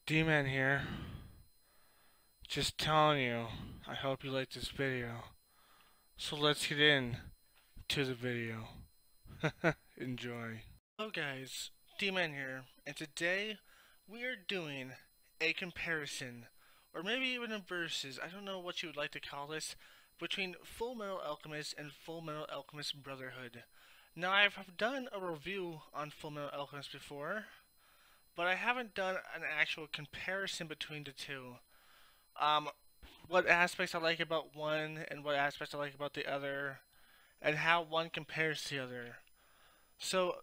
D-Man here. Just telling you, I hope you like this video. So let's get in to the video. Enjoy. Hello guys, D-Man here, and today we are doing a comparison, or maybe even a versus, I don't know what you would like to call this, between FullMetal Alchemist and FullMetal Alchemist Brotherhood. Now I've done a review on FullMetal Alchemist before, but I haven't done an actual comparison between the two. Um, what aspects I like about one and what aspects I like about the other, and how one compares to the other. So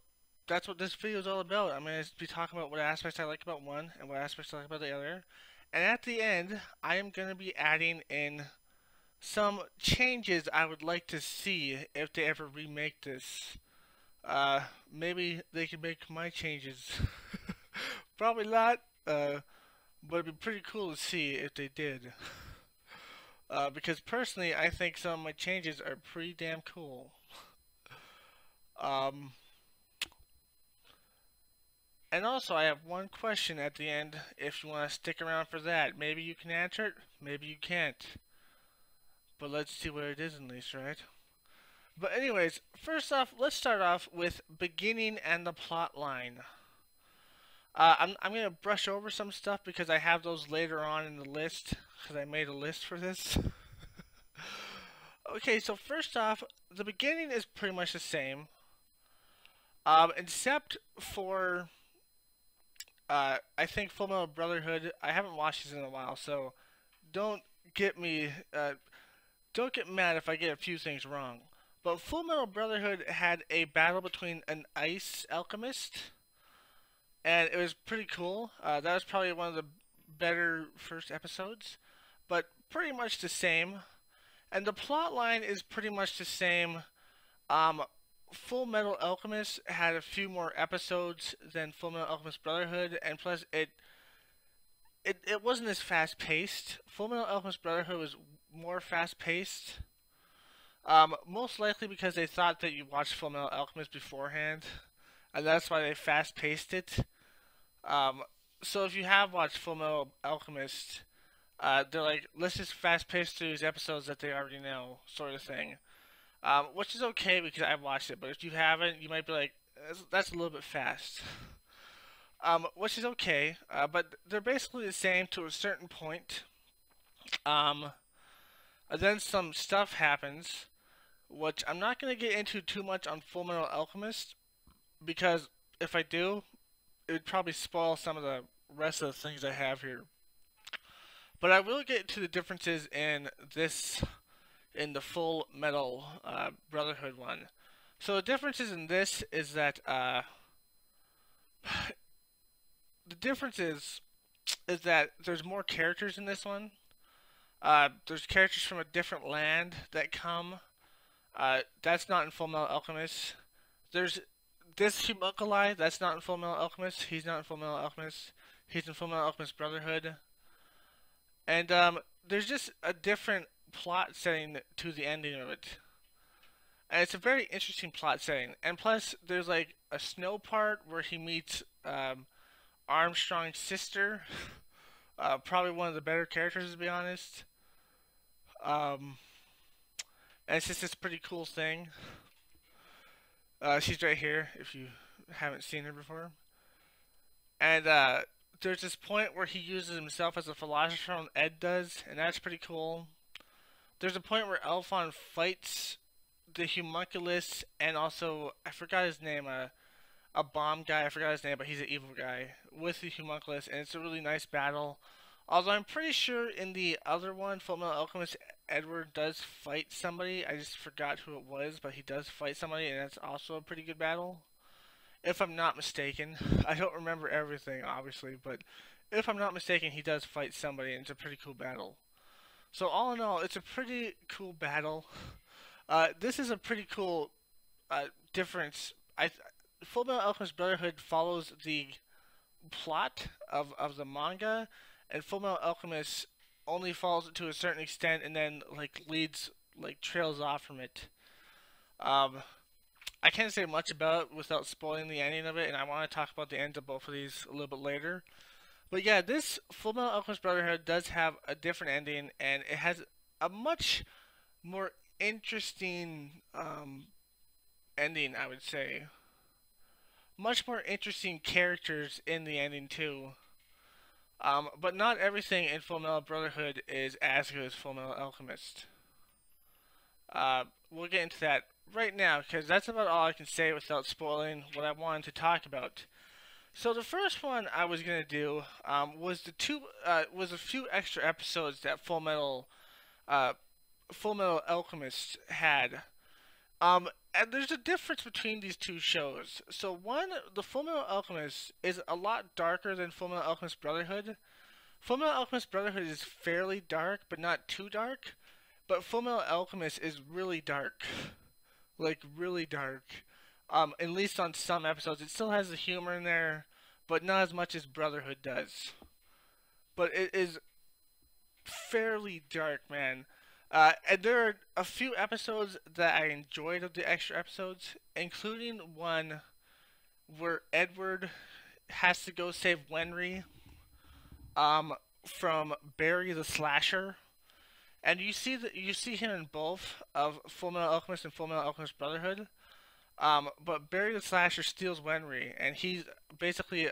that's what this video is all about. I'm going to be talking about what aspects I like about one and what aspects I like about the other. And at the end, I am going to be adding in some changes I would like to see if they ever remake this. Maybe they can make my changes. Probably not, but it'd be pretty cool to see if they did. Because personally, I think some of my changes are pretty damn cool. Um, and also, I have one question at the end. If you want to stick around for that, maybe you can answer it, maybe you can't. But let's see what it is at least, right? But anyways, first off, let's start off with beginning and the plot line. I'm gonna brush over some stuff because I have those later on in the list because I made a list for this. Okay, so first off, the beginning is pretty much the same, except for I think FullMetal Brotherhood. I haven't watched this in a while, so don't get me don't get mad if I get a few things wrong. But FullMetal Brotherhood had a battle between an ice alchemist, and it was pretty cool. That was probably one of the better first episodes, but pretty much the same. And the plot line is pretty much the same. FullMetal Alchemist had a few more episodes than FullMetal Alchemist Brotherhood, and plus it wasn't as fast paced. FullMetal Alchemist Brotherhood was more fast paced. Most likely because they thought that you watched FullMetal Alchemist beforehand, and that's why they fast paced it. So if you have watched FullMetal Alchemist, they're like, let's just fast pace through these episodes that they already know, sort of thing. Which is okay because I've watched it, but if you haven't, you might be like, that's a little bit fast. Which is okay, but they're basically the same to a certain point. And then some stuff happens, which I'm not going to get into too much on FullMetal Alchemist, because if I do, it would probably spoil some of the rest of the things I have here. But I will get into the differences in the FullMetal Brotherhood one. So the differences in this is that the difference is that there's more characters in this one. There's characters from a different land that come. That's not in FullMetal Alchemist. There's this homunculus. That's not in FullMetal Alchemist. He's not in FullMetal Alchemist. He's in FullMetal Alchemist Brotherhood. And there's just a different plot setting to the ending of it. And it's a very interesting plot setting. And plus, there's like a snow part where he meets Armstrong's sister. Probably one of the better characters, to be honest. And it's just this pretty cool thing. She's right here, if you haven't seen her before. And there's this point where he uses himself as a philosopher, Ed does, and that's pretty cool. There's a point where Alphon fights the homunculus, and also, I forgot his name, a bomb guy, I forgot his name, but he's an evil guy, with the homunculus, and it's a really nice battle. Although I'm pretty sure in the other one, FullMetal Alchemist, Edward does fight somebody. I just forgot who it was, but he does fight somebody, and that's also a pretty good battle. If I'm not mistaken. I don't remember everything, obviously, but if I'm not mistaken, he does fight somebody, and it's a pretty cool battle. So all in all, it's a pretty cool battle. This is a pretty cool difference. FullMetal Alchemist Brotherhood follows the plot of the manga, and FullMetal Alchemist only follows it to a certain extent, and then trails off from it. I can't say much about it without spoiling the ending of it, and I want to talk about the end of both of these a little bit later. But yeah, this FullMetal Alchemist Brotherhood does have a different ending, and it has a much more interesting ending, I would say. Much more interesting characters in the ending too. But not everything in FullMetal Brotherhood is as good as FullMetal Alchemist. We'll get into that right now because that's about all I can say without spoiling what I wanted to talk about. So the first one I was gonna do was a few extra episodes that uh, FullMetal Alchemist had. And there's a difference between these two shows. So one, the FullMetal Alchemist is a lot darker than FullMetal Alchemist Brotherhood. FullMetal Alchemist Brotherhood is fairly dark, but not too dark. But FullMetal Alchemist is really dark, like really dark. At least on some episodes, it still has the humor in there, but not as much as Brotherhood does. But it is fairly dark, man. And there are a few episodes that I enjoyed of the extra episodes, including one where Edward has to go save Wenry from Barry the Slasher. And you see him in both of FullMetal Alchemist and FullMetal Alchemist Brotherhood. But Barry the Slasher steals Wenry, and he's basically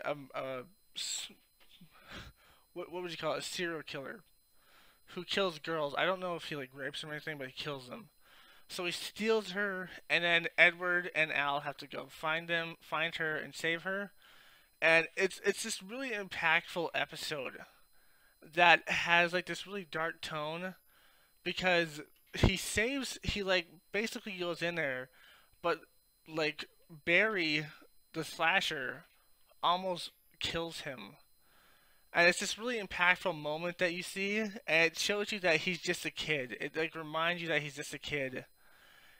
what would you call it? A serial killer who kills girls. I don't know if he like rapes them or anything, but he kills them. So he steals her, and then Edward and Al have to go find her, and save her. And it's this really impactful episode that has like this really dark tone because he like basically goes in there, but like Barry the slasher almost kills him. And it's this really impactful moment that you see, and it shows you that he's just a kid. It like reminds you that he's just a kid.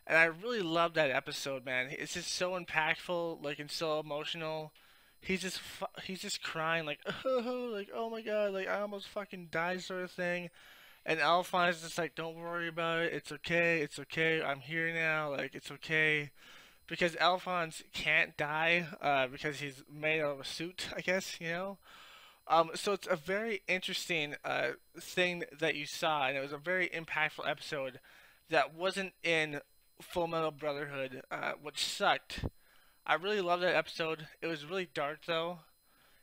And I really love that episode, man. It's just so impactful, like and so emotional. He's just crying like oh like oh my god like I almost fucking died sort of thing. And Alphonse is just like don't worry about it. It's okay. I'm here now. Like it's okay. Because Alphonse can't die because he's made out of a suit, I guess, you know? So it's a very interesting thing that you saw, and it was a very impactful episode that wasn't in Full Metal Brotherhood, which sucked. I really loved that episode. It was really dark, though.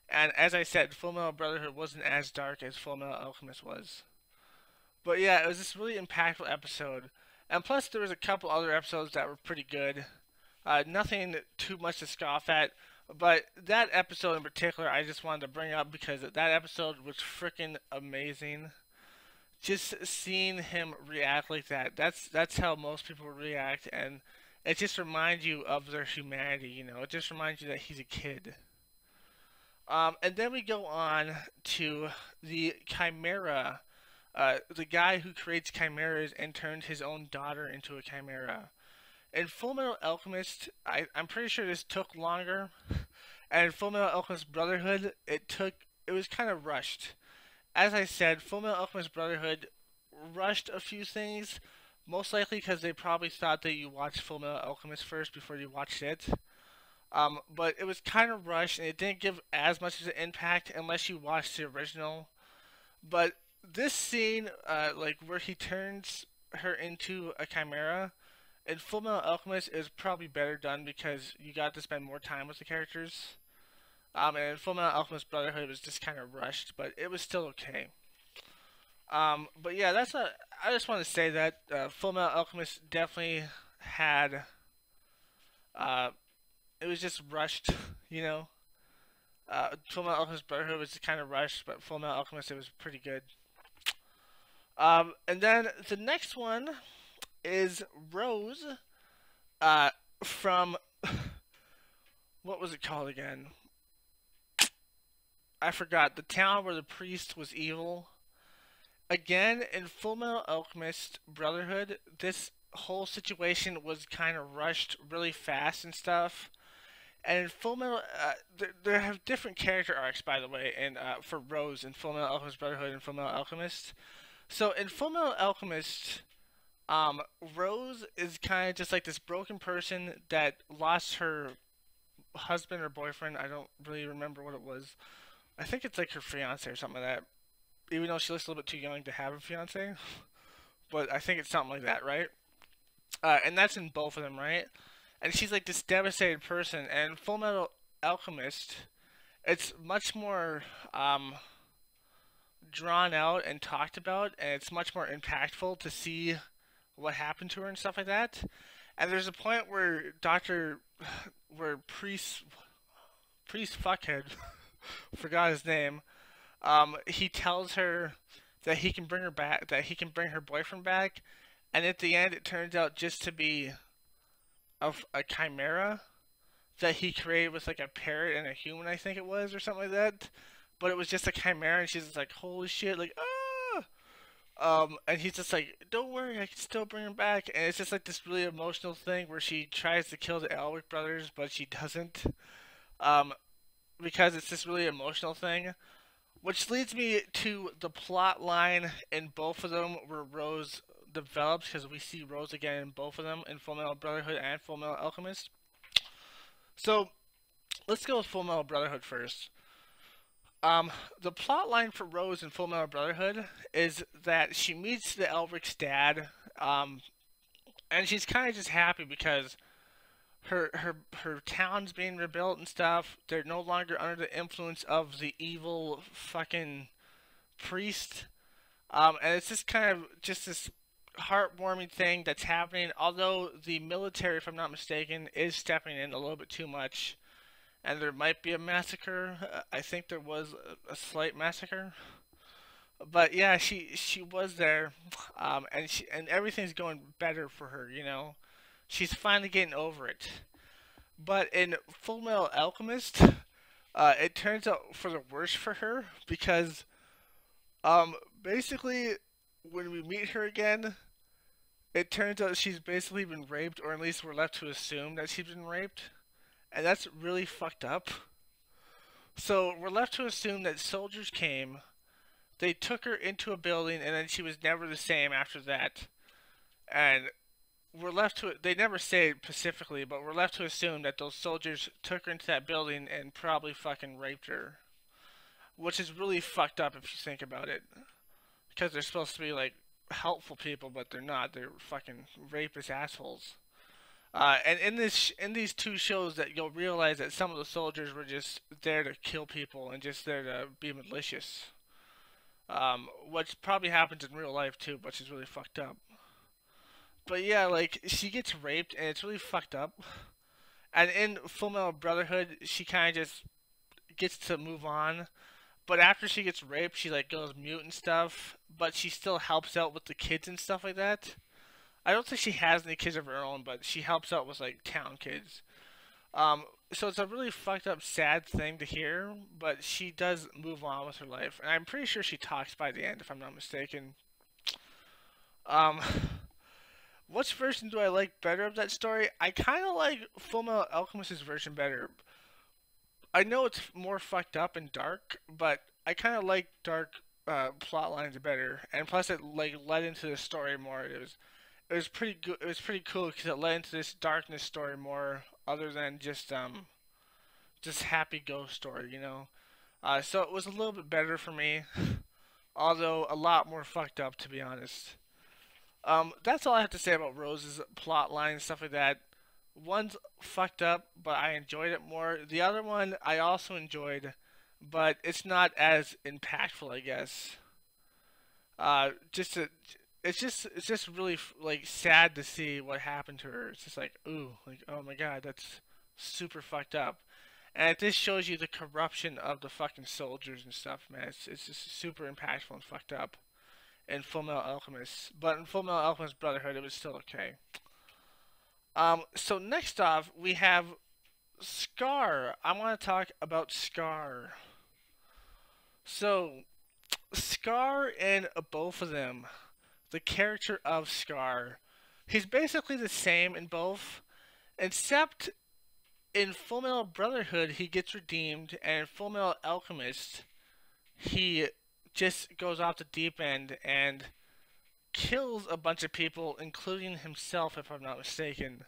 And as I said, Full Metal Brotherhood wasn't as dark as Full Metal Alchemist was. But yeah, it was this really impactful episode. And plus, there was a couple other episodes that were pretty good. Nothing too much to scoff at. But that episode in particular, I just wanted to bring up because that episode was freaking amazing. Just seeing him react like that's how most people react, and it just reminds you of their humanity, you know? It just reminds you that he's a kid. And then we go on to the Chimera, the guy who creates chimeras and turned his own daughter into a chimera. In FullMetal Alchemist, I'm pretty sure this took longer. And in FullMetal Alchemist Brotherhood, it was kind of rushed. As I said, FullMetal Alchemist Brotherhood rushed a few things, most likely because they probably thought that you watched FullMetal Alchemist first before you watched it. But it was kind of rushed, and it didn't give as much of an impact unless you watched the original. But this scene, like where he turns her into a chimera, in FullMetal Alchemist is probably better done because you got to spend more time with the characters. And in FullMetal Alchemist Brotherhood it was just kind of rushed, but it was still okay. But yeah, I just want to say that FullMetal Alchemist definitely had. It was just rushed, you know. FullMetal Alchemist Brotherhood was kind of rushed, but FullMetal Alchemist it was pretty good. And then the next one is Rose from what was it called again? I forgot. The town where the priest was evil. Again, in FullMetal Alchemist Brotherhood, this whole situation was kind of rushed really fast and stuff. And in FullMetal, there have different character arcs, by the way, and for Rose in FullMetal Alchemist Brotherhood and FullMetal Alchemist. So in FullMetal Alchemist, Rose is kind of just like this broken person that lost her husband or boyfriend. I don't really remember what it was. I think it's like her fiance or something like that. Even though she looks a little bit too young to have a fiance, but I think it's something like that, right? And that's in both of them, right? And she's like this devastated person. And Full Metal Alchemist, it's much more drawn out and talked about, and it's much more impactful to see what happened to her and stuff like that. And there's a point where where priest fuckhead, forgot his name. He tells her that he can bring her back, that he can bring her boyfriend back, and at the end, it turns out just to be a chimera that he created with like a parrot and a human, I think it was, or something like that. But it was just a chimera, and she's just like, "Holy shit!" Like, ah. And he's just like, "Don't worry, I can still bring him back." And it's just like this really emotional thing where she tries to kill the Elwick brothers, but she doesn't. Um, because it's this really emotional thing. Which leads me to the plot line in both of them where Rose develops, because we see Rose again in both of them, in FullMetal Brotherhood and FullMetal Alchemist. So, let's go with FullMetal Brotherhood first. The plot line for Rose in FullMetal Brotherhood is that she meets the Elric's dad, and she's kind of just happy because her town's being rebuilt and stuff. They're no longer under the influence of the evil fucking priest. And it's just kind of just this heartwarming thing that's happening. Although the military, if I'm not mistaken, is stepping in a little bit too much, and there might be a massacre. I think there was a slight massacre. But yeah, she was there, and everything's going better for her. You know, she's finally getting over it. But in Full Metal Alchemist, it turns out for the worse for her because basically when we meet her again, it turns out she's basically been raped, or at least we're left to assume that she's been raped, and that's really fucked up. So we're left to assume that soldiers came, they took her into a building, and then she was never the same after that. And we're left to, they never say it specifically, but we're left to assume that those soldiers took her into that building and probably fucking raped her. Which is really fucked up if you think about it. Because they're supposed to be like helpful people, but they're not. They're fucking rapist assholes. And in these two shows, that you'll realize that some of the soldiers were just there to kill people and just there to be malicious. Which probably happens in real life too, which is really fucked up. But yeah, like she gets raped and it's really fucked up. And in FullMetal Brotherhood, she kind of just gets to move on. But after she gets raped, she like goes mute and stuff. But she still helps out with the kids and stuff like that. I don't think she has any kids of her own, but she helps out with like town kids. So it's a really fucked up, sad thing to hear. But she does move on with her life, and I'm pretty sure she talks by the end, if I'm not mistaken. Um, which version do I like better of that story? I kind of like FullMetal Alchemist's version better. I know it's more fucked up and dark, but I kind of like dark plot lines better. And plus, it like led into the story more. It was pretty good. It was pretty cool because it led into this darkness story more, other than just happy ghost story, you know. So it was a little bit better for me, although a lot more fucked up, to be honest. That's all I have to say about Rose's plot line and stuff like that. One's fucked up, but I enjoyed it more. The other one I also enjoyed, but it's not as impactful, I guess. Just to, it's just really like sad to see what happened to her. It's just like, ooh, like, oh my god, that's super fucked up. And it just shows you the corruption of the fucking soldiers and stuff, man. It's just super impactful and fucked up in FullMetal Alchemist. But in FullMetal Alchemist Brotherhood, it was still okay. So next off, we have Scar. I want to talk about Scar. So, Scar in both of them, the character of Scar, he's basically the same in both, except in FullMetal Brotherhood, he gets redeemed, and in FullMetal Alchemist, he just goes off the deep end and kills a bunch of people, including himself, if I'm not mistaken.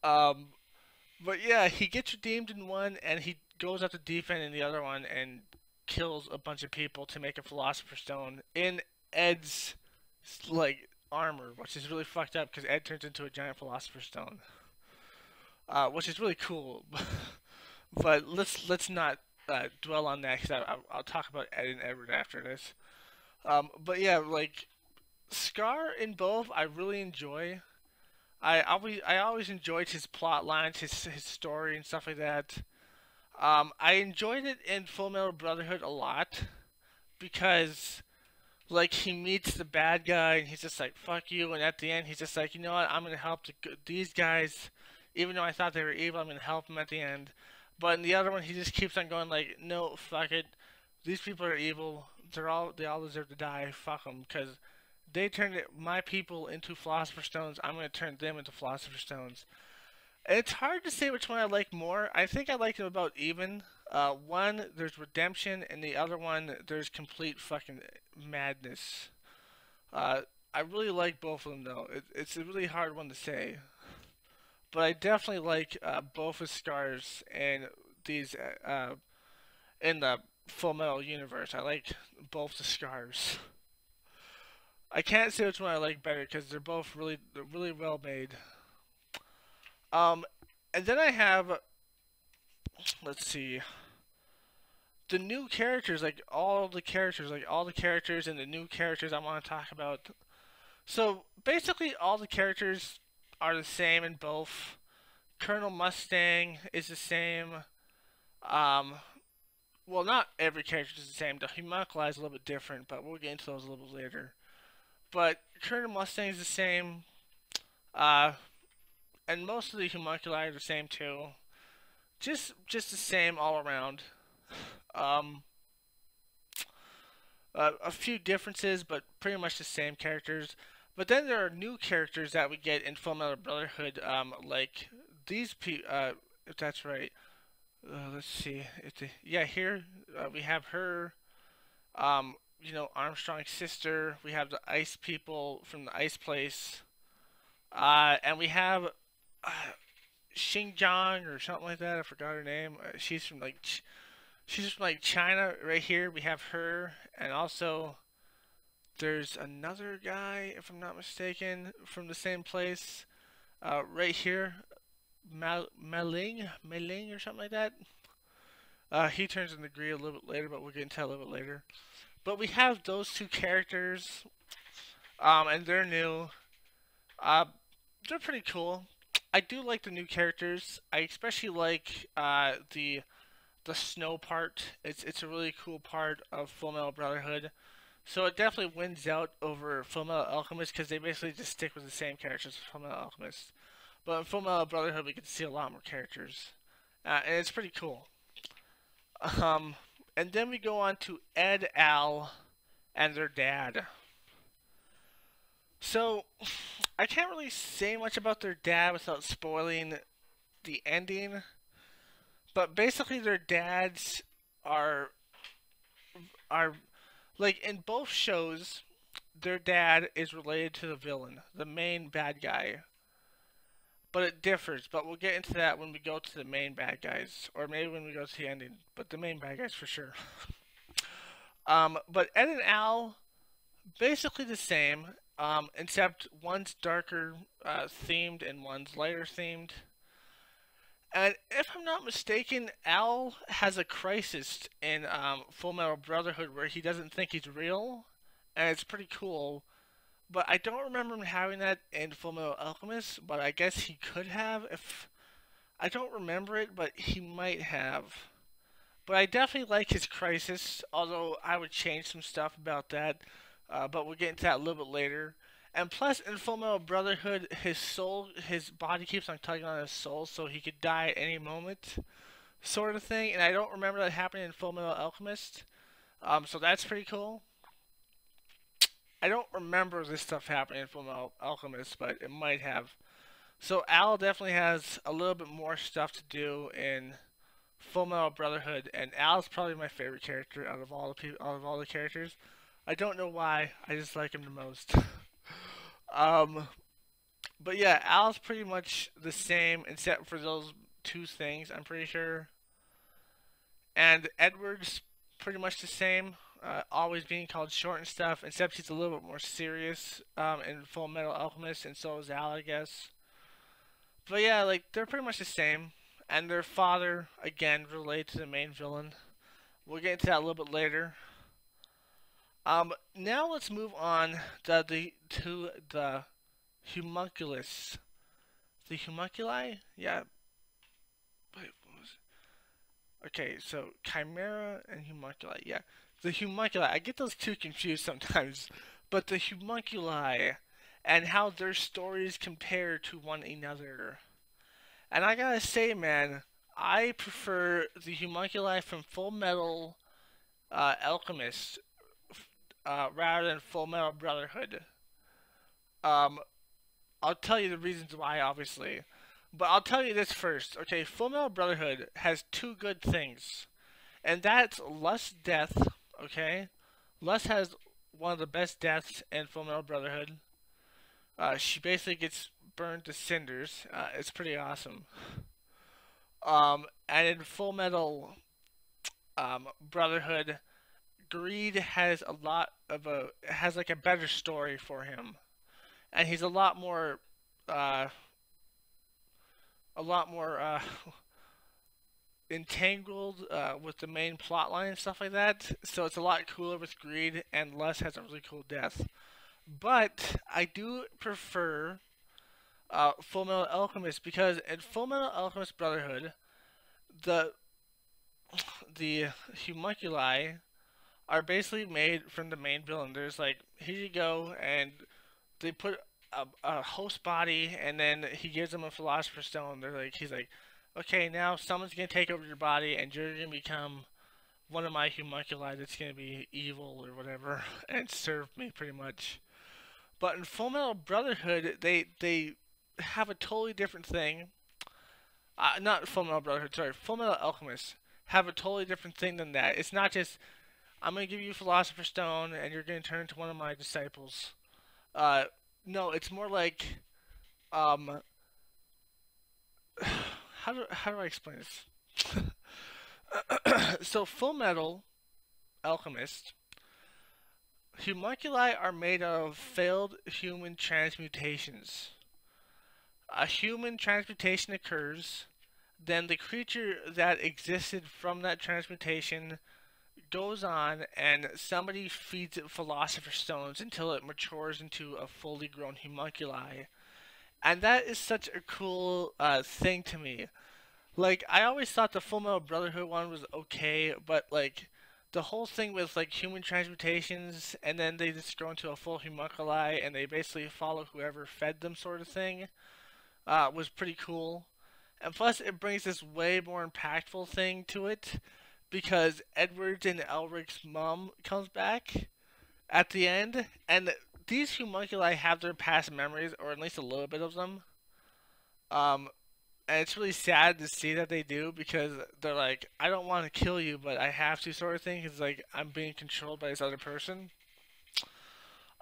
But yeah, he gets redeemed in one, and he goes up to defend the other one and kills a bunch of people to make a Philosopher's Stone in Ed's like armor, which is really fucked up because Ed turns into a giant Philosopher's Stone, which is really cool. But let's not dwell on that because I'll talk about Ed and Edward after this. But yeah, like Scar in both, I really enjoy. I always enjoyed his plot lines, his story and stuff like that. I enjoyed it in FullMetal Brotherhood a lot because like he meets the bad guy and he's just like fuck you, and at the end he's just like, you know what, I'm gonna help these guys, even though I thought they were evil, I'm gonna help them at the end. But in the other one, he just keeps on going like, no, fuck it, these people are evil, they all deserve to die, fuck them, because they turned my people into Philosopher's Stones, I'm gonna turn them into Philosopher's Stones. And it's hard to say which one I like more. I think I like them about even. One, there's redemption, and the other one, there's complete fucking madness. I really like both of them, though. It's a really hard one to say. But I definitely like both of Scars and these in the Full Metal universe. I like both the Scars. I can't say which one I like better because they're really well made. Um, and then I have, let's see, the new characters, like all the characters and the new characters I want to talk about. So basically, all the characters are the same in both. Colonel Mustang is the same. Um, well, not every character is the same. The homunculus is a little bit different, but we'll get into those a little bit later. But Colonel Mustang is the same. And most of the homunculi are the same too. Just the same all around. Um, a few differences, but pretty much the same characters. But then there are new characters that we get in FullMetal Brotherhood, like these if that's right. Let's see. Yeah, here we have her. You know, Armstrong's sister. We have the ice people from the ice place. And we have Xinjiang or something like that. I forgot her name. She's from like China. Right here we have her, and also there's another guy, if I'm not mistaken, from the same place. Right here, Meling or something like that. He turns into Gree a little bit later, but we'll get into that a little bit later. But we have those two characters, and they're new. They're pretty cool. I do like the new characters. I especially like the snow part. It's a really cool part of FullMetal Brotherhood. So it definitely wins out over FullMetal Alchemist because they basically just stick with the same characters as FullMetal Alchemist. But in FullMetal Brotherhood, we get to see a lot more characters, and it's pretty cool. And then we go on to Ed, Al, and their dad. So I can't really say much about their dad without spoiling the ending. But basically, their dads are like in both shows. Their dad is related to the villain, the main bad guy. But it differs. But we'll get into that when we go to the main bad guys, or maybe when we go to the ending. But the main bad guys for sure. But Ed and Al, basically the same, except one's darker themed and one's lighter themed. And if I'm not mistaken, Al has a crisis in FullMetal Brotherhood where he doesn't think he's real, and it's pretty cool. But I don't remember him having that in FullMetal Alchemist, but I guess he could have if... I don't remember it, but he might have. But I definitely like his crisis, although I would change some stuff about that. But we'll get into that a little bit later. And plus, in FullMetal Brotherhood, his body keeps on tugging on his soul, so he could die at any moment, sort of thing. And I don't remember that happening in FullMetal Alchemist, so that's pretty cool. I don't remember this stuff happening in FullMetal Alchemist, but it might have. So Al definitely has a little bit more stuff to do in FullMetal Brotherhood, and Al's probably my favorite character out of all the characters. I don't know why. I just like him the most. But yeah, Al's pretty much the same except for those two things, I'm pretty sure. And Edward's pretty much the same, always being called short and stuff, except he's a little bit more serious in FullMetal Alchemist, and so is Al, I guess. But yeah, like, they're pretty much the same. And their father, again, related to the main villain. We'll get into that a little bit later. Now let's move on to the homunculus. The homunculi? Yeah. Wait, what was it? Okay, so chimera and homunculi. Yeah, the homunculi. I get those two confused sometimes, but the homunculi and how their stories compare to one another. And I gotta say, man, I prefer the homunculi from FullMetal Alchemist rather than FullMetal Brotherhood. Um, I'll tell you the reasons why, obviously. But I'll tell you this first. Okay, FullMetal Brotherhood has two good things. And that's less death, okay? Les has one of the best deaths in FullMetal Brotherhood. She basically gets burned to cinders. It's pretty awesome. And in FullMetal Brotherhood, Greed has has like a better story for him, and he's a lot more entangled with the main plot line and stuff like that. So it's a lot cooler with Greed, and Les has a really cool death. But I do prefer FullMetal Alchemist because in FullMetal Alchemist Brotherhood, the homunculi are basically made from the main villain. There's like, here you go, and they put a host body, and then he gives them a philosopher's stone. He's like, okay, now someone's gonna take over your body, and you're gonna become one of my homunculi that's gonna be evil or whatever, and serve me pretty much. But in FullMetal Brotherhood, they have a totally different thing. Not FullMetal Brotherhood, sorry, FullMetal Alchemist have a totally different thing than that. It's not just, I'm gonna give you a philosopher's stone and you're gonna turn into one of my disciples. No, it's more like, how do I explain this? So FullMetal Alchemist, homunculi are made of failed human transmutations. A human transmutation occurs, then the creature that existed from that transmutation goes on, and somebody feeds it philosopher's stones until it matures into a fully grown homunculi. And that is such a cool thing to me. Like, I always thought the FullMetal Brotherhood one was okay, but like the whole thing with like human transmutations, and then they just grow into a full homunculi, and they basically follow whoever fed them, sort of thing, was pretty cool. And plus, it brings this way more impactful thing to it, because Edward and Elric's mom comes back at the end, and these homunculi have their past memories, or at least a little bit of them. And it's really sad to see that they do, because they're like, I don't want to kill you, but I have to, sort of thing. It's like, I'm being controlled by this other person.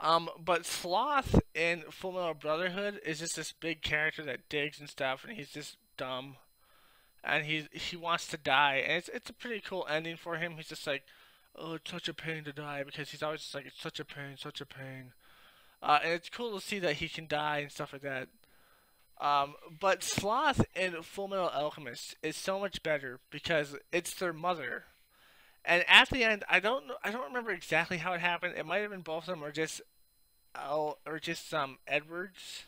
But Sloth in FullMetal Brotherhood is just this big character that digs and stuff, and he's just dumb, and he wants to die, and it's a pretty cool ending for him. He's just like, oh, it's such a pain to die, because he's always just like, it's such a pain, such a pain. And it's cool to see that he can die and stuff like that. But Sloth in FullMetal Alchemist is so much better because it's their mother. And at the end, I don't remember exactly how it happened. It might have been both of them, or just Edwards.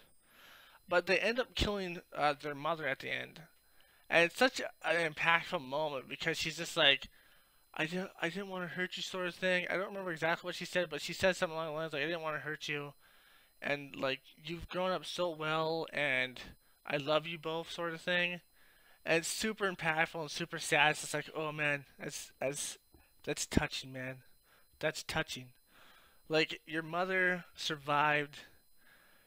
But they end up killing their mother at the end, and it's such an impactful moment because she's just like, I didn't want to hurt you, sort of thing. I don't remember exactly what she said, but she said something along the lines like, I didn't want to hurt you, and like, you've grown up so well, and I love you both, sort of thing. And it's super impactful and super sad. It's just like, oh man, that's touching, man. That's touching. Like, your mother survived.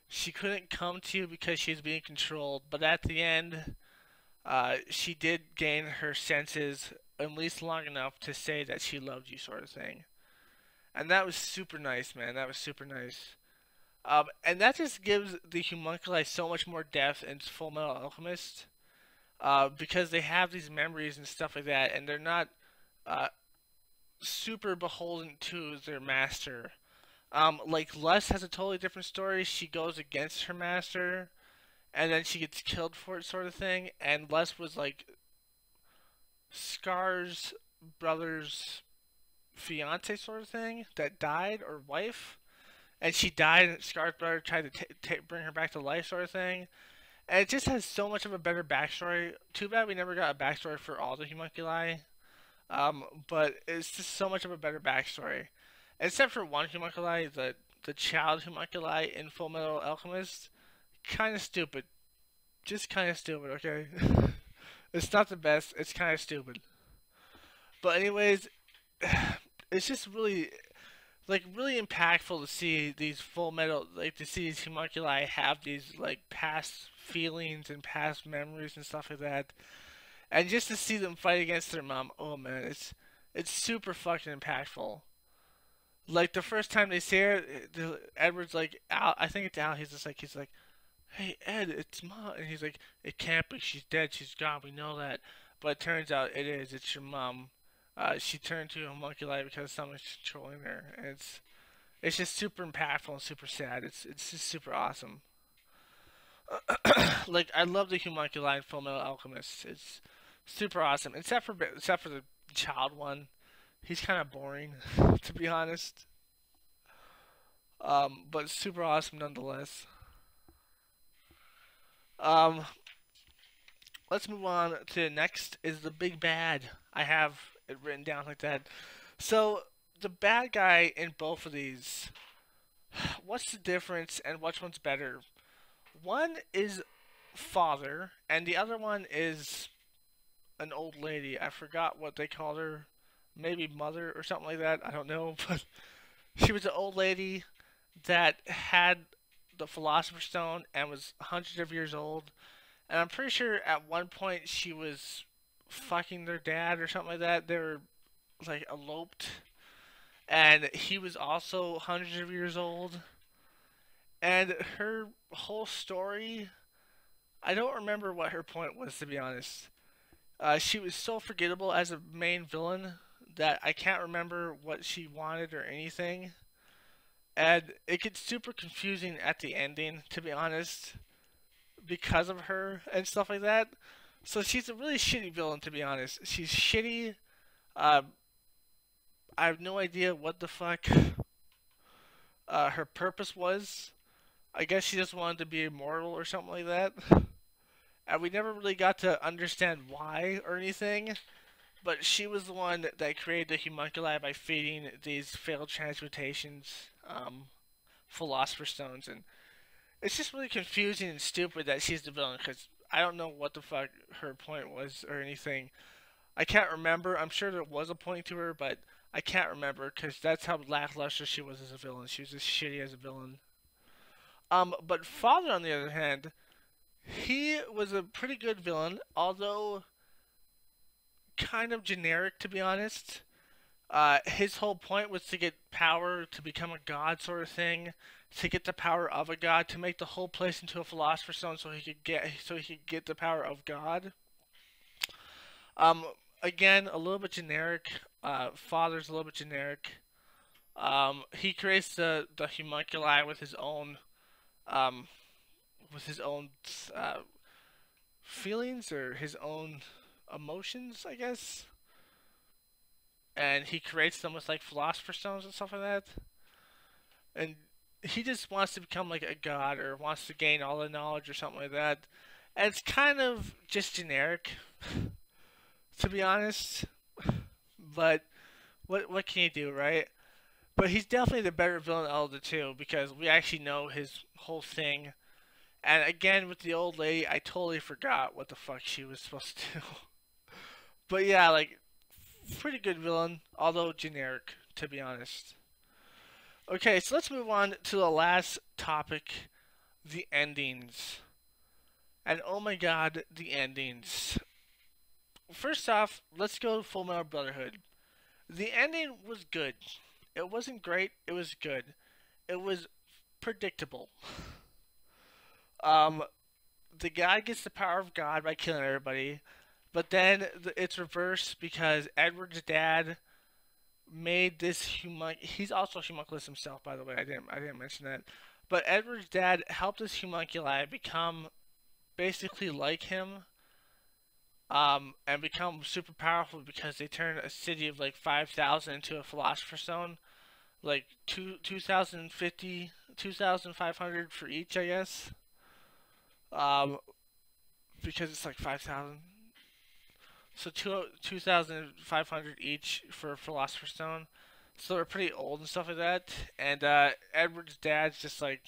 She couldn't come to you because she's being controlled, but at the end, she did gain her senses at least long enough to say that she loved you, sort of thing. And that was super nice, man. That was super nice. And that just gives the homunculi so much more depth in FullMetal Alchemist, because they have these memories and stuff like that, and they're not uh, super beholden to their master. Like Les has a totally different story. She goes against her master, and then she gets killed for it, sort of thing. And Les was like Scar's brother's fiance, sort of thing, that died, or wife, and she died. And Scar's brother tried to bring her back to life, sort of thing. And it just has so much of a better backstory. Too bad we never got a backstory for all the homunculi. But it's just so much of a better backstory. Except for one homunculi, the child homunculi in FullMetal Alchemist, kind of stupid. Just kind of stupid, okay? It's not the best. It's kind of stupid. But anyways, it's just really impactful to see these FullMetal, like to see these homunculi have these like past feelings and past memories and stuff like that, and just to see them fight against their mom. Oh man, it's super fucking impactful. Like the first time they see her, Edward's like, Al, I think it's Al. He's like, hey Ed, it's mom, and he's like, it can't be. She's dead. She's gone. We know that. But it turns out it is. It's your mom. She turned to a homunculi because someone's controlling her, and it's just super impactful and super sad. It's just super awesome. Like I love the homunculi in FullMetal Alchemist. It's super awesome, except for the child one. He's kind of boring, to be honest. But super awesome nonetheless. Um, let's move on to the next is the big bad. I have it written down like that. So the bad guy in both of these, what's the difference and which one's better? One is father, and the other one is an old lady. I forgot what they called her. Maybe mother or something like that. I don't know, but she was an old lady that had the Philosopher's Stone and was hundreds of years old. And I'm pretty sure at one point she was fucking their dad or something like that. They were like eloped, and he was also hundreds of years old. And her whole story, I don't remember what her point was, to be honest. She was so forgettable as a main villain that I can't remember what she wanted or anything. And it gets super confusing at the ending, to be honest, because of her and stuff like that. So she's a really shitty villain, to be honest. She's shitty. Uh, I have no idea what the fuck her purpose was. I guess she just wanted to be immortal or something like that. And we never really got to understand why or anything. But she was the one that created the homunculi by feeding these failed transmutations, philosopher stones, and it's just really confusing and stupid that she's the villain because I don't know what the fuck her point was or anything. I can't remember. I'm sure there was a point to her, but I can't remember because that's how lackluster she was as a villain. She was just shitty as a villain. But Father, on the other hand, he was a pretty good villain, although kind of generic, to be honest. His whole point was to get power, to become a god, sort of thing, to get the power of a god, to make the whole place into a philosopher's stone, so he could get the power of God. Um, Again, a little bit generic. Father's a little bit generic. He creates the homunculi um, with his own feelings or his own emotions, I guess. And he creates them with like philosopher stones and stuff like that. And he just wants to become like a god or wants to gain all the knowledge or something like that. And it's kind of just generic, to be honest. But what can you do, right? But he's definitely the better villain out of the two because we actually know his whole thing. And again, with the old lady, I totally forgot what the fuck she was supposed to do. But yeah, like, pretty good villain, although generic, to be honest. Okay, so let's move on to the last topic, the endings. And oh my god, the endings. First off, let's go to FullMetal Brotherhood. The ending was good. It wasn't great, it was good. It was predictable. Um, the guy gets the power of God by killing everybody. But then it's reversed because Edward's dad made this he's also a homunculus himself, by the way. I didn't mention that. But Edward's dad helped this homunculi become basically like him, and become super powerful because they turned a city of like 5,000 into a philosopher's stone, like 2,050, 2,500 for each, I guess. Um, because it's like 5,000. So 2,500 each for Philosopher's Stone. So they're pretty old and stuff like that. And Edward's dad's just like,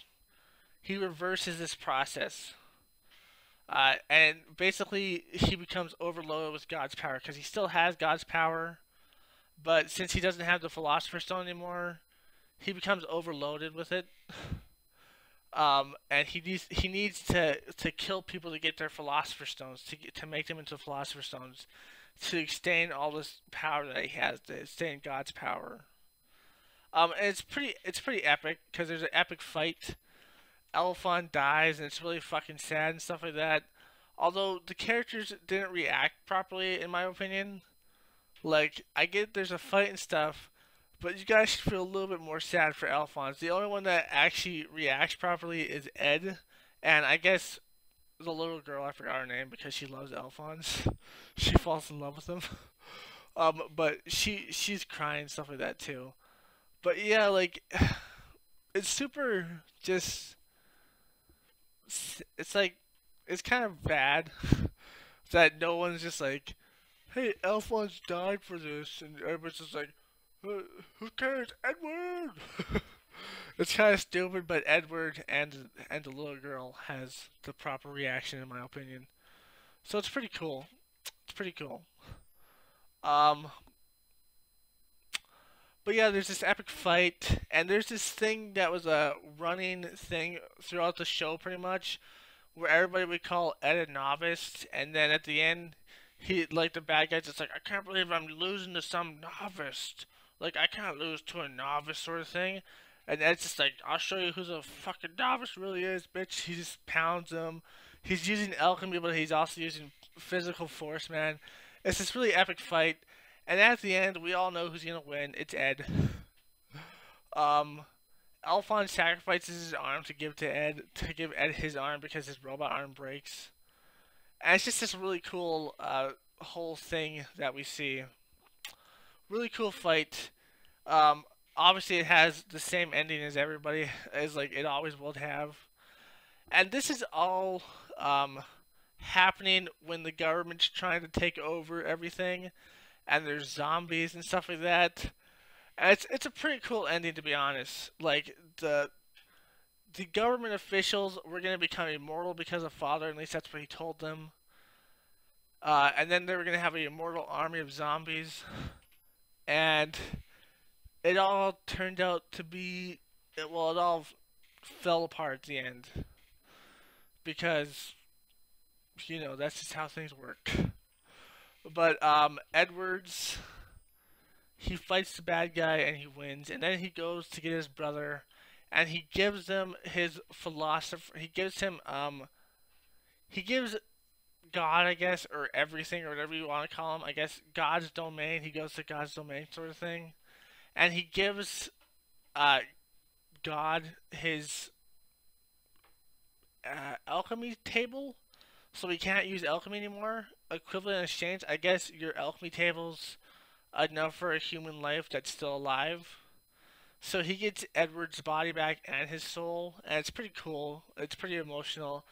he reverses this process. And basically, he becomes overloaded with God's power because he still has God's power, but since he doesn't have the Philosopher's Stone anymore, he becomes overloaded with it. And he needs to kill people to get their Philosopher's Stones, to make them into Philosopher's Stones, to extend all this power that he has, to extend God's power. And it's pretty epic because there's an epic fight. Elephant dies, and it's really fucking sad and stuff like that. Although the characters didn't react properly, in my opinion. Like, I get there's a fight and stuff, but you guys should feel a little bit more sad for Alphonse. The only one that actually reacts properly is Ed, and I guess the little girl, I forgot her name because she loves Alphonse. She falls in love with him. But she's crying and stuff like that too. But yeah, like, it's super just. It's like, it's kind of bad that no one's just like, hey, Alphonse died for this, and everybody's just like, who cares, Edward? It's kind of stupid, but Edward and the little girl has the proper reaction, in my opinion. So it's pretty cool. It's pretty cool. Um, but yeah, there's this epic fight, and there's this thing that was a running thing throughout the show, pretty much, where everybody would call Ed a novice, and then at the end, he, like, the bad guy's just like, I can't believe I'm losing to some novice. Like, I can't lose to a novice, sort of thing. And Ed's just like, I'll show you who's a fucking novice really is, bitch. He just pounds him. He's using alchemy, but he's also using physical force, man. It's this really epic fight. And at the end, we all know who's gonna win. It's Ed. Um, Alphonse sacrifices his arm to give Ed his arm because his robot arm breaks. And it's just this really cool whole thing that we see. Really cool fight. Um, Obviously it has the same ending as everybody, as like it always will have. And this is all happening when the government's trying to take over everything, and there's zombies and stuff like that. And it's a pretty cool ending, to be honest. Like, the government officials were gonna become immortal because of Father, at least that's what he told them. And then they were gonna have an immortal army of zombies, and it all turned out to be, well, it all fell apart at the end because, that's just how things work. But Edwards, he fights the bad guy and he wins, and then he goes to get his brother, and he gives him his philosopher. He gives God, I guess, or everything, or whatever you want to call him. I guess God's domain. He goes to God's domain, sort of thing, and he gives God his alchemy table, so he can't use alchemy anymore. Equivalent in exchange, I guess your alchemy table's enough for a human life that's still alive. So he gets Edward's body back and his soul, and it's pretty cool. It's pretty emotional.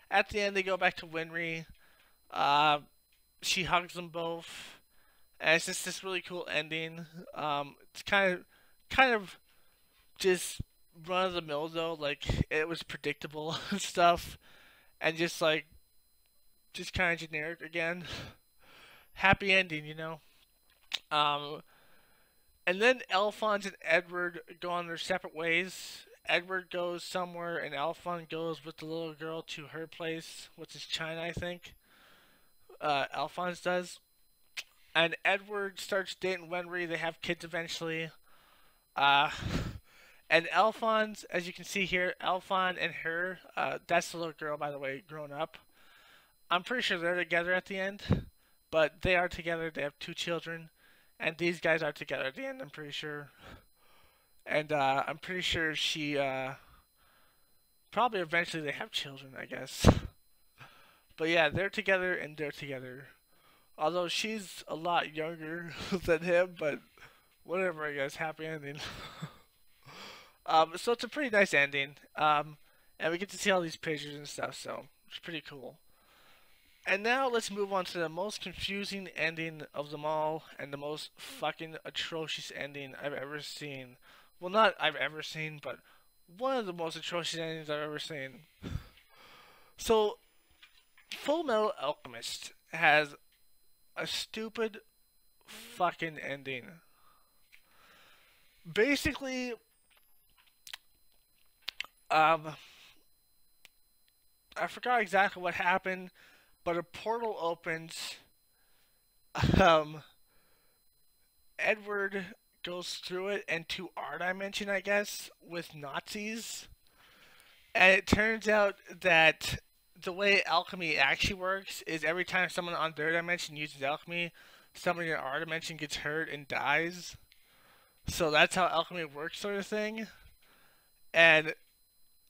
At the end, they go back to Winry. She hugs them both, and it's just this really cool ending. It's kind of just run of the mill though. Like, it was predictable and stuff, and just kind of generic again. Happy ending. Um, and then Alphonse and Edward go on their separate ways. Edward goes somewhere, and Alphonse goes with the little girl to her place, which is China, I think. Alphonse does. And Edward starts dating Wenry. They have kids eventually. Uh, and Alphonse, as you can see here, Alphonse and her, that's the little girl, by the way, grown up. I'm pretty sure they're together at the end. but they are together. They have 2 children, and these guys are together at the end. I'm pretty sure, and I'm pretty sure she probably eventually they have children, I guess. But yeah, they're together and they're together. Although she's a lot younger than him, but whatever, I guess. Happy ending. So it's a pretty nice ending. And we get to see all these pictures and stuff, so it's pretty cool. And now let's move on to the most confusing ending of them all, and the most fucking atrocious ending I've ever seen. Well, not I've ever seen, but one of the most atrocious endings I've ever seen. So, FullMetal Alchemist has a stupid fucking ending. Basically, I forgot exactly what happened, but a portal opens. Um, Edward goes through it into our dimension, I guess, with Nazis. And it turns out that the way alchemy actually works is every time someone on their dimension uses alchemy, someone in our dimension gets hurt and dies. So that's how alchemy works, sort of thing. And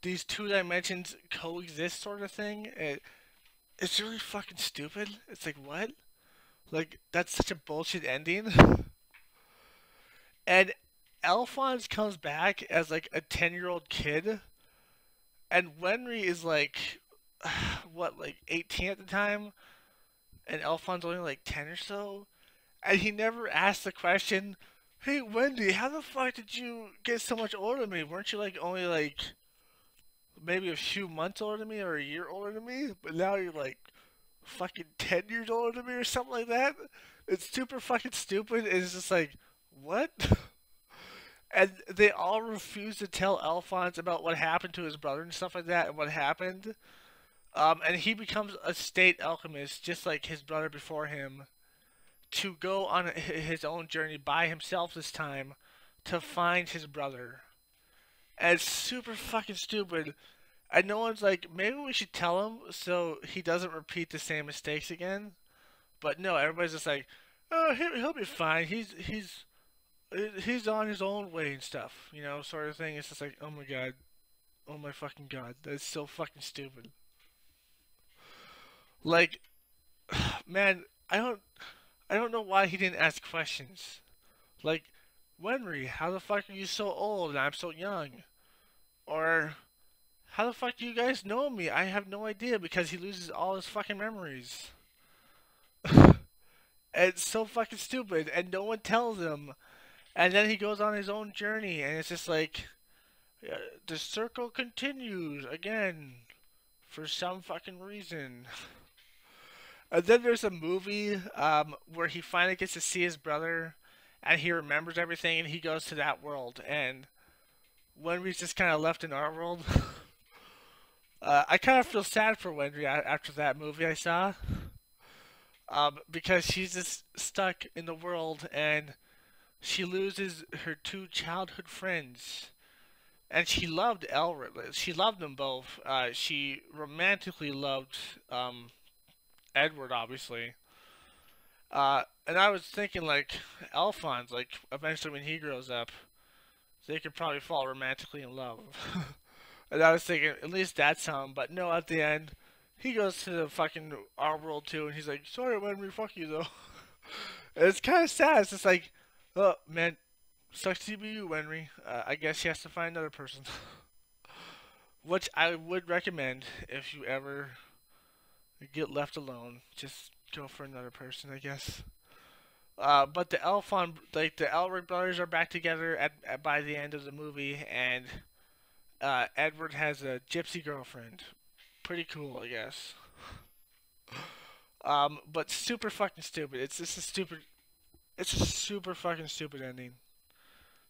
these 2 dimensions coexist, sort of thing. It's really fucking stupid. It's like, what? Like, that's such a bullshit ending. And Alphonse comes back as like a 10-year-old kid, and Wenry is like, what, like 18 at the time, and Alphonse only like 10 or so, and he never asked the question, "Hey Wendy, how the fuck did you get so much older than me? Weren't you like only like maybe a few months older than me or a year older than me? But now you're like fucking 10 years older than me or something like that." It's super fucking stupid. It's just like, what? And they all refuse to tell Alphonse about what happened to his brother and stuff like that and what happened. And he becomes a state alchemist just like his brother before him to go on his own journey by himself this time to find his brother. And it's super fucking stupid. And no one's like, maybe we should tell him so he doesn't repeat the same mistakes again. But no, everybody's just like, oh, he'll be fine. He's on his own way and stuff, sort of thing. It's just like, oh my god, oh my fucking god, that's so fucking stupid. Like, man, I don't know why he didn't ask questions. Like, Wenry, how the fuck are you so old and I'm so young? Or, how the fuck do you guys know me? I have no idea, because he loses all his fucking memories. It's so fucking stupid, and no one tells him. And then he goes on his own journey, and it's just like, the circle continues again for some fucking reason. And then there's a movie where he finally gets to see his brother, and he remembers everything, and he goes to that world. And Wenry's just kind of left in our world. I kind of feel sad for Wenry after that movie I saw, because she's just stuck in the world, and she loses her 2 childhood friends. And she loved Elric. She loved them both. She romantically loved Edward, obviously. And I was thinking, like, Alphonse, like, eventually when he grows up, they could probably fall romantically in love. And I was thinking, at least that's him. But no, at the end, he goes to the fucking our world too, and he's like, sorry, Wenry, fuck you, though. And it's kind of sad. It's just like, oh, man, sucks to be you, Wenry. I guess he has to find another person. Which I would recommend if you ever get left alone. Just go for another person, I guess. But the Elric brothers are back together by the end of the movie, and Edward has a gypsy girlfriend. Pretty cool, I guess. But super fucking stupid. It's just a stupid. It's a super fucking stupid ending.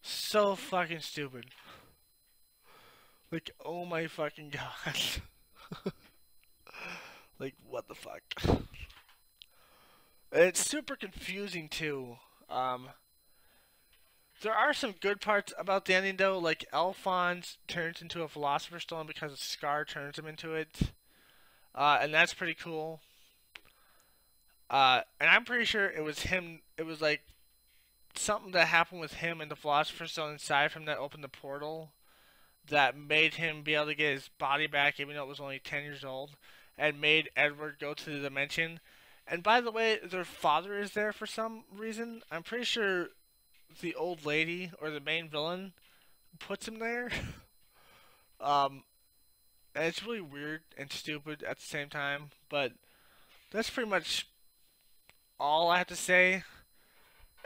So fucking stupid. Like, oh my fucking god. Like, what the fuck? And it's super confusing too. There are some good parts about the ending though, like Alphonse turns into a Philosopher's Stone because Scar turns him into it. And that's pretty cool. And I'm pretty sure it was him. It was like something that happened with him and the Philosopher's Stone inside from that opened the portal that made him be able to get his body back, even though it was only 10 years old, and made Edward go to the dimension. And by the way, their father is there for some reason. I'm pretty sure the old lady or the main villain puts him there. um, and it's really weird and stupid at the same time. But that's pretty much all I have to say.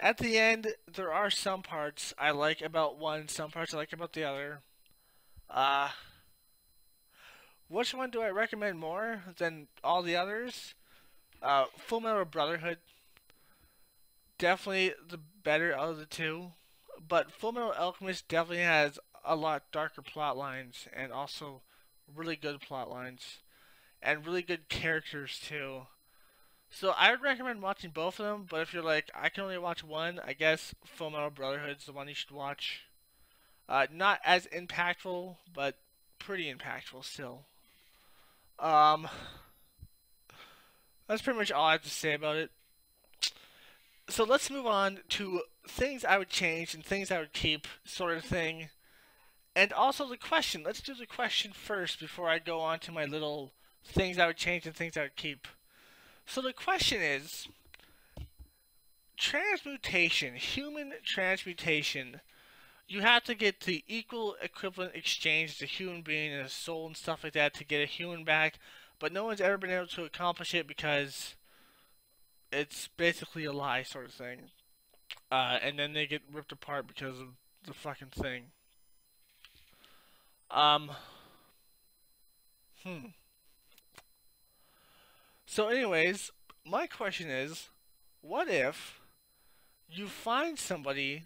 At the end, there are some parts I like about one, some parts I like about the other. Uh, which one do I recommend more than all the others? FullMetal Brotherhood, definitely the better out of the two. But FullMetal Alchemist definitely has a lot darker plot lines and also really good plot lines and really good characters too. So I would recommend watching both of them, but if you're like, I can only watch one, I guess FullMetal Brotherhood's the one you should watch. Not as impactful, but pretty impactful still. Um, that's pretty much all I have to say about it. So let's move on to things I would change and things I would keep, sort of thing. And also the question. Let's do the question first before I go on to my little things I would change and things I would keep. So the question is, transmutation, human transmutation. You have to get the equal equivalent exchange as a human being and a soul and stuff like that to get a human back, but no one's ever been able to accomplish it because it's basically a lie sort of thing. And then they get ripped apart because of the fucking thing. Um, hmm. So, anyways, my question is, what if you find somebody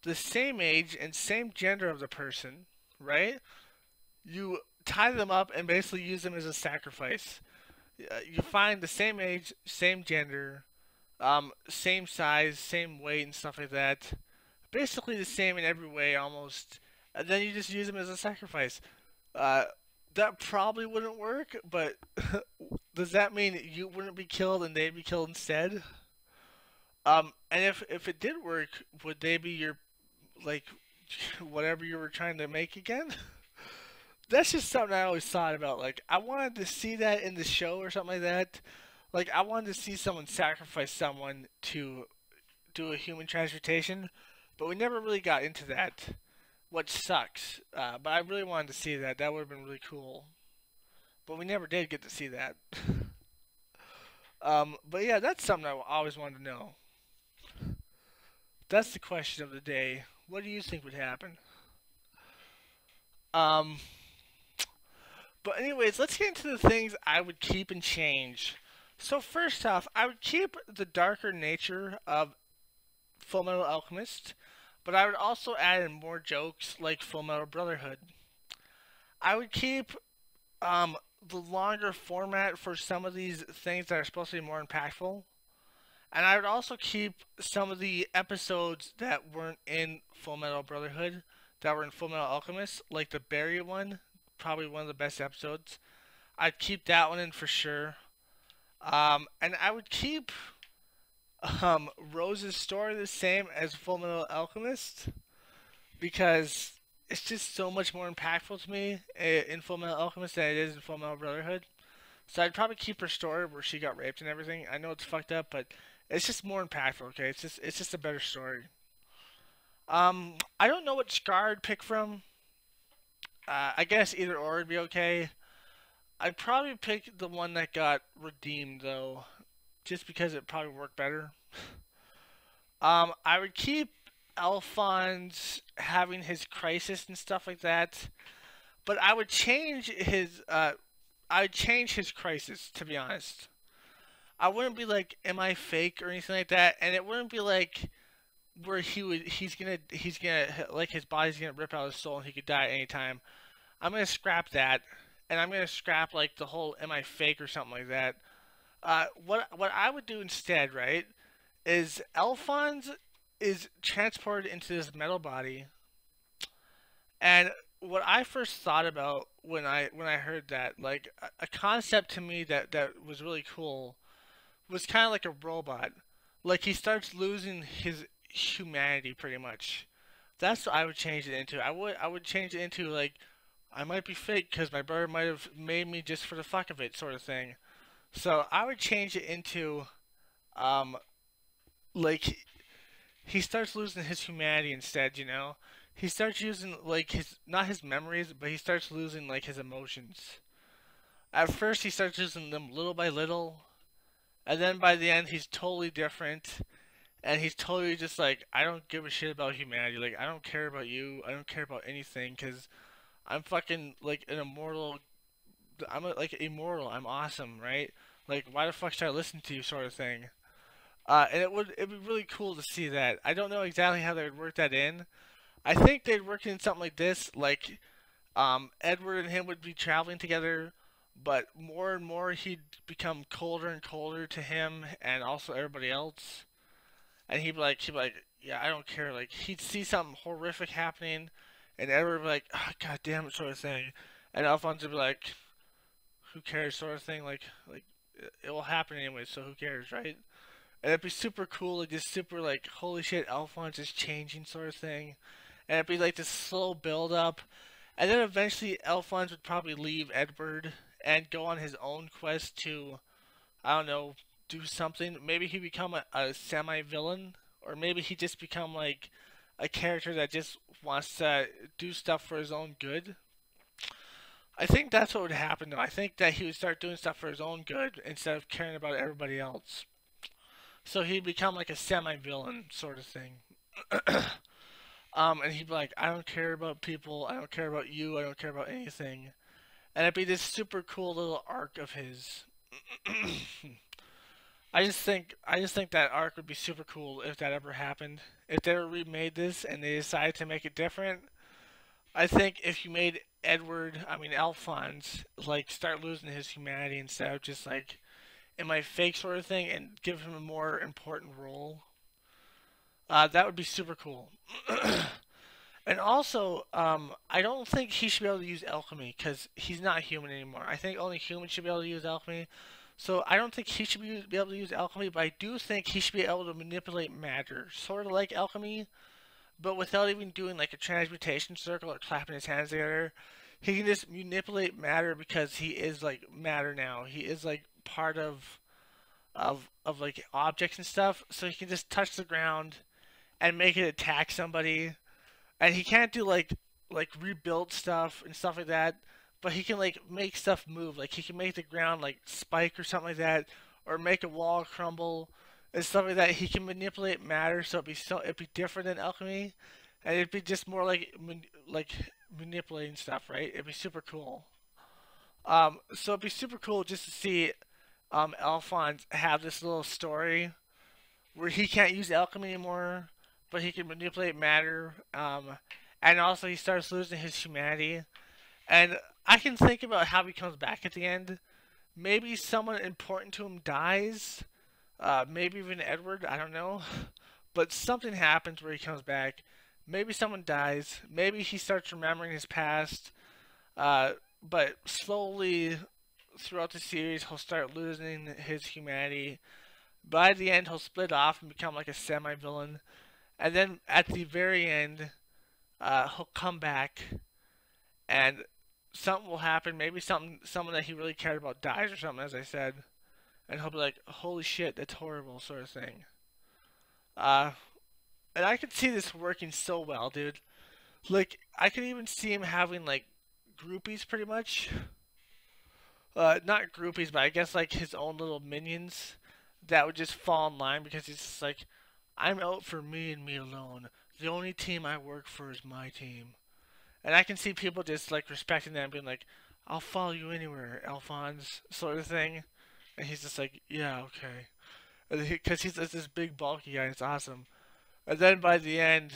the same age and same gender of the person, right? You tie them up and basically use them as a sacrifice. You find the same age, same gender, same size, same weight, and stuff like that. Basically the same in every way, almost. And then you just use them as a sacrifice. Uh, that probably wouldn't work, but does that mean you wouldn't be killed and they'd be killed instead? And if it did work, would they be your like whatever you were trying to make again? That's just something I always thought about. Like I wanted to see that in the show or something like that. Like I wanted to see someone sacrifice someone to do a human transmutation, but we never really got into that, which sucks. But I really wanted to see that. That would have been really cool. But we never did get to see that. But yeah, that's something I always wanted to know. That's the question of the day. What do you think would happen? Um, but anyways, let's get into the things I would keep and change. So first off, I would keep the darker nature of FullMetal Alchemist, but I would also add in more jokes like FullMetal Brotherhood. I would keep the longer format for some of these things that are supposed to be more impactful. And I would also keep some of the episodes that weren't in FullMetal Brotherhood, that were in FullMetal Alchemist, like the Barry one, probably one of the best episodes. I'd keep that one in for sure. And I would keep Rose's story the same as FullMetal Alchemist because it's just so much more impactful to me in FullMetal Alchemist than it is in FullMetal Brotherhood. So I'd probably keep her story where she got raped and everything. I know it's fucked up, but it's just more impactful. Okay, it's just a better story. I don't know what Scar I'd pick from. I guess either or would be okay. I'd probably pick the one that got redeemed though, just because it probably worked better. I would keep Alphonse having his crisis and stuff like that, but I would change his. I'd change his crisis, to be honest. I wouldn't be like, "Am I fake?" or anything like that, and it wouldn't be like where he's gonna like his body's gonna rip out his soul and he could die at any time. I'm gonna scrap that, and I'm gonna scrap like the whole "Am I fake?" or something like that. What I would do instead, right, is Alphonse is transported into this metal body, and what I first thought about when I heard that, like a concept to me that was really cool, was kind of like a robot. Like he starts losing his humanity pretty much. That's what I would change it into. I would change it into like I might be fake because my brother might have made me just for the fuck of it, sort of thing. So I would change it into um like he starts losing his humanity instead. He starts using like his not his memories, but he starts losing like his emotions. At first, he starts using them little by little, and then by the end, he's totally different. And he's totally just like, I don't give a shit about humanity. Like, I don't care about you. I don't care about anything because I'm fucking like an immortal. Like immortal. I'm awesome, right? Like, why the fuck should I listen to you, sort of thing. And it'd be really cool to see that. I don't know exactly how they would work that in. I think they'd work in something like this, like Edward and him would be traveling together, but more and more he'd become colder and colder to him and also everybody else. And he'd be like, yeah, I don't care. Like he'd see something horrific happening, and Edward would be like, oh, God damn it, sort of thing. And Alphonse would be like, who cares, sort of thing. Like it will happen anyway, so who cares, right? And it'd be super cool, like just super like, holy shit, Alphonse is changing, sort of thing. And it'd be like this slow build up, and then eventually Alphonse would probably leave Edward and go on his own quest to, I don't know, do something. Maybe he become a semi-villain, or maybe he just become like a character that just wants to do stuff for his own good. I think that's what would happen though. I think that he would start doing stuff for his own good instead of caring about everybody else. So he'd become like a semi-villain sort of thing. And he'd be like, I don't care about people, I don't care about you, I don't care about anything. And it'd be this super cool little arc of his. I just think that arc would be super cool if that ever happened. If they ever remade this and they decided to make it different, I think if you made Alphonse, like start losing his humanity instead of just like in my fake sort of thing and give him a more important role, that would be super cool. And also, I don't think he should be able to use alchemy because he's not human anymore. I think only humans should be able to use alchemy. So I don't think he should be able to use alchemy, but I do think he should be able to manipulate matter, sort of like alchemy, but without even doing like a transmutation circle or clapping his hands together. He can just manipulate matter because he is like matter now. He is like part of like objects and stuff. So he can just touch the ground and make it attack somebody. And he can't do like rebuild stuff and stuff like that, but he can like make stuff move. Like he can make the ground like spike or something like that, or make a wall crumble and stuff like that. He can manipulate matter, so it'd be different than alchemy, and it'd be just more like manipulating stuff, right? It'd be super cool. So it'd be super cool just to see Alphonse have this little story where he can't use alchemy anymore, but he can manipulate matter. And also he starts losing his humanity. And I can think about how he comes back at the end. Maybe someone important to him dies. Maybe even Edward. I don't know. But something happens where he comes back. Maybe someone dies. Maybe he starts remembering his past. But slowly throughout the series, he'll start losing his humanity. By the end, he'll split off and become like a semi-villain. And then at the very end, he'll come back, and something will happen. Maybe someone that he really cared about dies or something, as I said. And he'll be like, "Holy shit, that's horrible," sort of thing. Uh, and I could see this working so well, dude. Like, I could even see him having like groupies, pretty much. Not groupies, but I guess like his own little minions that would just fall in line because he's just like, I'm out for me and me alone. The only team I work for is my team. And I can see people just like respecting them, being like, I'll follow you anywhere, Alphonse, sort of thing. And he's just like, yeah, okay. Because he's this big bulky guy, and it's awesome. And then by the end,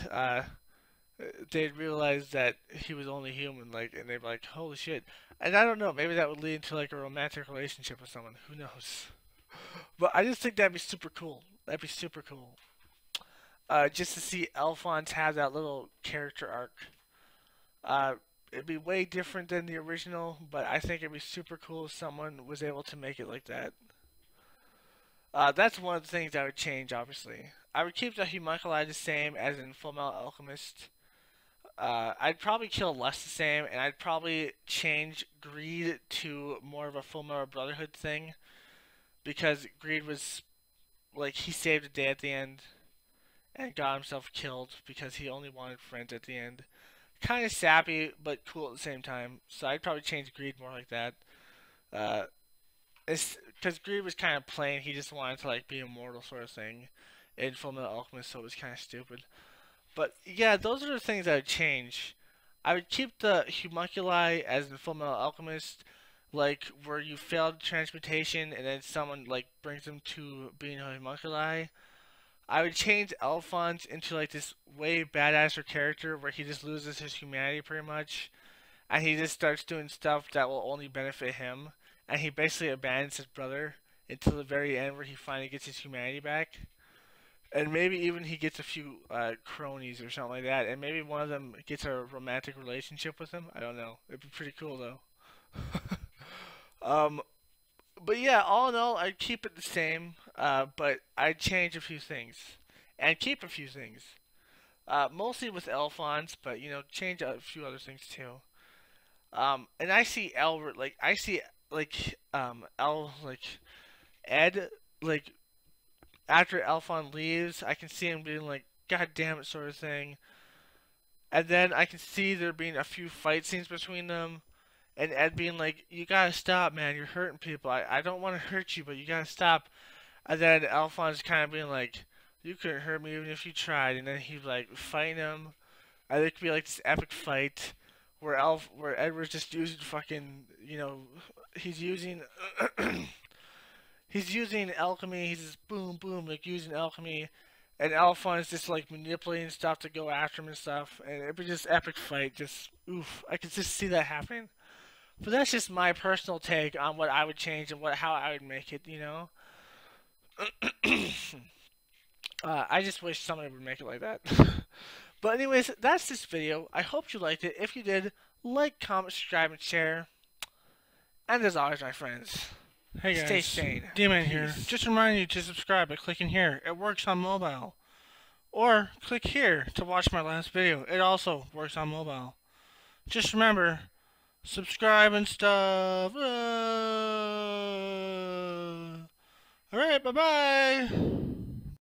they'd realize that he was only human, like, and they'd be like, holy shit. And I don't know, maybe that would lead to like a romantic relationship with someone. Who knows? But I just think that'd be super cool. That'd be super cool. Just to see Alphonse have that little character arc. It'd be way different than the original, but I think it'd be super cool if someone was able to make it like that. That's one of the things I would change, obviously. I would keep the homunculi the same as in FullMetal Alchemist. I'd probably kill less the same, and I'd probably change Greed to more of a FullMetal Brotherhood thing, because Greed was, like, he saved the day at the end, and got himself killed because he only wanted friends at the end. Kind of sappy, but cool at the same time, so I'd probably change Greed more like that. Uh, it's because Greed was kind of plain. He just wanted to like be immortal, sort of thing, in FullMetal Alchemist, so it was kind of stupid. But yeah, those are the things I would change. I would keep the homunculi as in FullMetal Alchemist, like where you failed transmutation and then someone like brings them to being a homunculi. I would change Alphonse into like this way badasser character where he just loses his humanity pretty much, and he just starts doing stuff that will only benefit him, and he basically abandons his brother until the very end where he finally gets his humanity back. And maybe even he gets a few cronies or something like that, and maybe one of them gets a romantic relationship with him. I don't know. It'd be pretty cool though. um, but yeah, all in all, I'd keep it the same, but I'd change a few things and keep a few things. Mostly with Alphonse, but you know, change a few other things too. And I see Ed, like after Alphonse leaves, I can see him being like, "God damn it," sort of thing. And then I can see there being a few fight scenes between them, and Ed being like, "You gotta stop, man. You're hurting people. I don't want to hurt you, but you gotta stop." And then Alphonse kind of being like, "You couldn't hurt me even if you tried." And then he's like fighting him. I think it could be like this epic fight where Edward's just using fucking, you know, he's using he's using alchemy. He's just boom boom like using alchemy, and Alphonse just like manipulating stuff to go after him and stuff. And it'd be just epic fight. Just oof, I could just see that happening. But that's just my personal take on what I would change and how I would make it. You know. I just wish somebody would make it like that. But anyways, that's this video. I hope you liked it. If you did, like, comment, subscribe, and share. And as always, my friends, Hey guys, Stay sane. D-Man here. Just remind you to subscribe by clicking here. It works on mobile. Or click here to watch my last video. It also works on mobile. Just remember, subscribe and stuff. Alright, bye-bye.